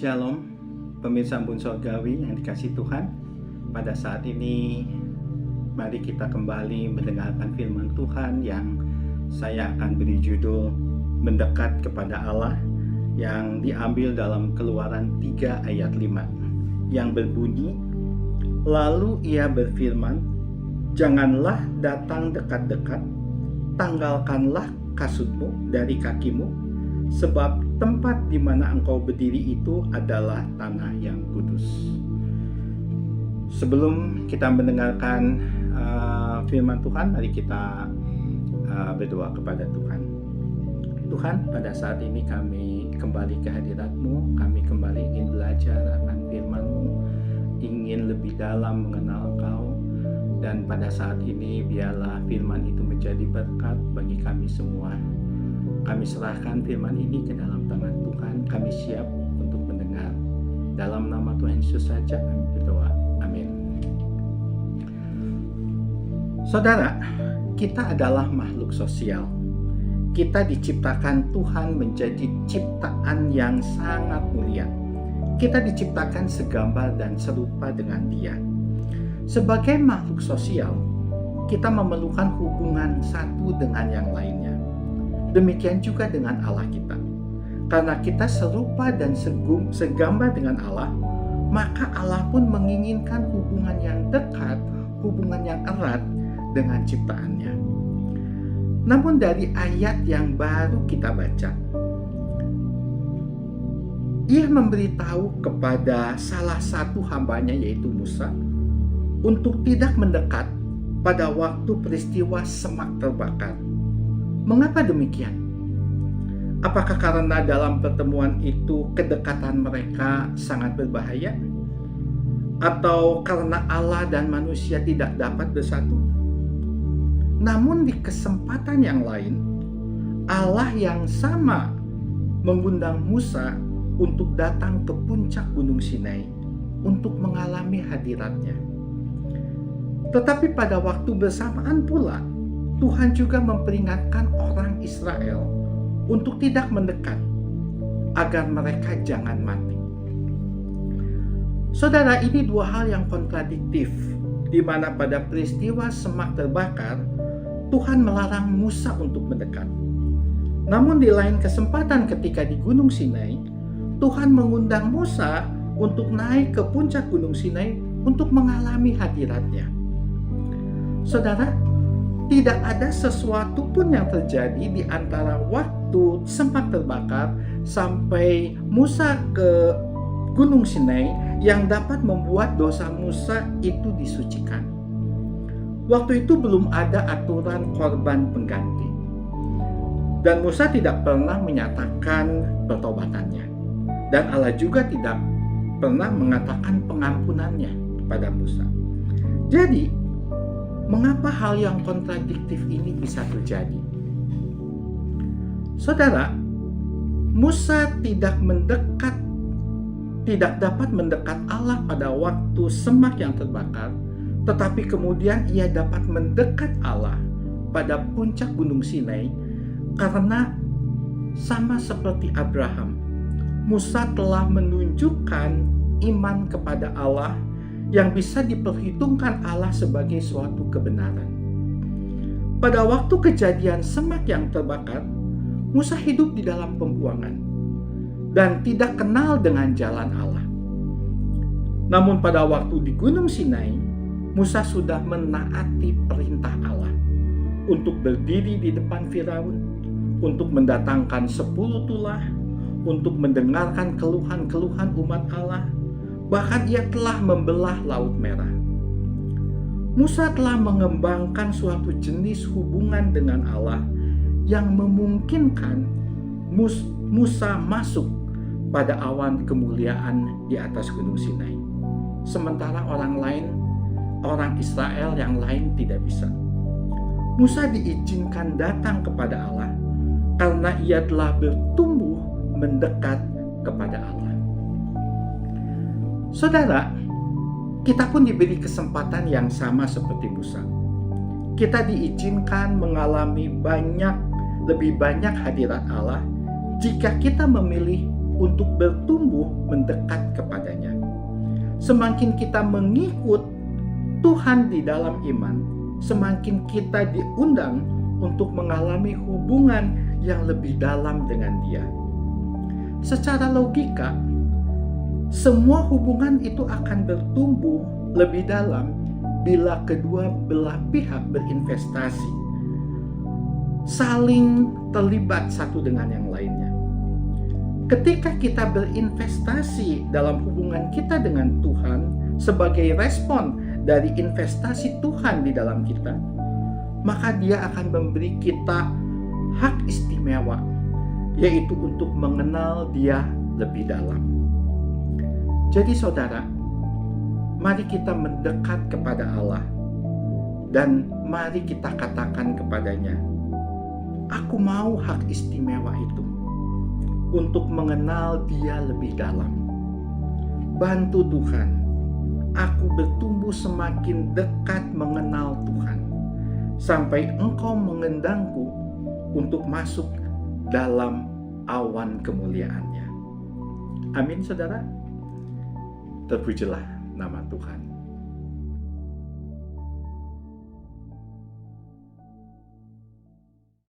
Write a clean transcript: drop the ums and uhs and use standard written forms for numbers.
Shalom, pemirsa Embun Sorgawi yang dikasihi Tuhan. Pada saat ini, mari kita kembali mendengarkan firman Tuhan yang saya akan beri judul Mendekat kepada Allah, yang diambil dalam Keluaran 3 ayat 5, yang berbunyi, "Lalu ia berfirman, janganlah datang dekat-dekat, tanggalkanlah kasutmu dari kakimu, sebab tempat di mana engkau berdiri itu adalah tanah yang kudus." Sebelum kita mendengarkan firman Tuhan, mari kita berdoa kepada Tuhan. Tuhan, pada saat ini kami kembali ke hadirat-Mu, kami kembali ingin belajar akan firman-Mu, ingin lebih dalam mengenal Engkau, dan pada saat ini biarlah firman itu menjadi berkat bagi kami semua. Kami serahkan firman ini ke dalam tangan Tuhan. Kami siap untuk mendengar. Dalam nama Tuhan Yesus saja kami berdoa. Amin. Saudara, kita adalah makhluk sosial. Kita diciptakan Tuhan menjadi ciptaan yang sangat mulia. Kita diciptakan segambar dan serupa dengan Dia. Sebagai makhluk sosial, kita memerlukan hubungan satu dengan yang lainnya. Demikian juga dengan Allah kita. Karena kita serupa dan segambar dengan Allah, maka Allah pun menginginkan hubungan yang dekat, hubungan yang erat dengan ciptaannya. Namun dari ayat yang baru kita baca, ia memberitahu kepada salah satu hambanya, yaitu Musa, untuk tidak mendekat pada waktu peristiwa semak terbakar. Mengapa demikian? Apakah karena dalam pertemuan itu kedekatan mereka sangat berbahaya? Atau karena Allah dan manusia tidak dapat bersatu? Namun di kesempatan yang lain, Allah yang sama mengundang Musa untuk datang ke puncak Gunung Sinai untuk mengalami hadiratnya. Tetapi pada waktu bersamaan pula, Tuhan juga memperingatkan orang Israel untuk tidak mendekat, agar mereka jangan mati. Saudara, ini dua hal yang kontradiktif, di mana pada peristiwa semak terbakar, Tuhan melarang Musa untuk mendekat. Namun di lain kesempatan ketika di Gunung Sinai, Tuhan mengundang Musa untuk naik ke puncak Gunung Sinai untuk mengalami hadiratnya. Saudara, tidak ada sesuatu pun yang terjadi di antara waktu semak terbakar sampai Musa ke Gunung Sinai yang dapat membuat dosa Musa itu disucikan. Waktu itu belum ada aturan korban pengganti. Dan Musa tidak pernah menyatakan pertobatannya. Dan Allah juga tidak pernah mengatakan pengampunannya kepada Musa. Jadi, mengapa hal yang kontradiktif ini bisa terjadi? Saudara, Musa tidak dapat mendekat Allah pada waktu semak yang terbakar, tetapi kemudian ia dapat mendekat Allah pada puncak Gunung Sinai karena sama seperti Abraham, Musa telah menunjukkan iman kepada Allah yang bisa diperhitungkan Allah sebagai suatu kebenaran. Pada waktu kejadian semak yang terbakar, Musa hidup di dalam pembuangan dan tidak kenal dengan jalan Allah. Namun pada waktu di Gunung Sinai, Musa sudah menaati perintah Allah untuk berdiri di depan Firaun, untuk mendatangkan 10 tulah, untuk mendengarkan keluhan-keluhan umat Allah. Bahkan ia telah membelah Laut Merah. Musa telah mengembangkan suatu jenis hubungan dengan Allah yang memungkinkan Musa masuk pada awan kemuliaan di atas Gunung Sinai. Sementara orang Israel yang lain tidak bisa. Musa diizinkan datang kepada Allah karena ia telah bertumbuh mendekat kepada Allah. Saudara, kita pun diberi kesempatan yang sama seperti Musa. Kita diizinkan mengalami lebih banyak hadirat Allah jika kita memilih untuk bertumbuh mendekat kepadanya. Semakin kita mengikut Tuhan di dalam iman, semakin kita diundang untuk mengalami hubungan yang lebih dalam dengan Dia. Secara logika, semua hubungan itu akan bertumbuh lebih dalam bila kedua belah pihak berinvestasi, saling terlibat satu dengan yang lainnya. Ketika kita berinvestasi dalam hubungan kita dengan Tuhan sebagai respon dari investasi Tuhan di dalam kita, maka Dia akan memberi kita hak istimewa, yaitu untuk mengenal Dia lebih dalam. Jadi saudara, mari kita mendekat kepada Allah dan mari kita katakan kepadanya, aku mau hak istimewa itu untuk mengenal Dia lebih dalam. Bantu Tuhan, aku bertumbuh semakin dekat mengenal Tuhan, sampai Engkau mengendangku untuk masuk dalam awan kemuliaan-Nya. Amin saudara. Terpujilah nama Tuhan.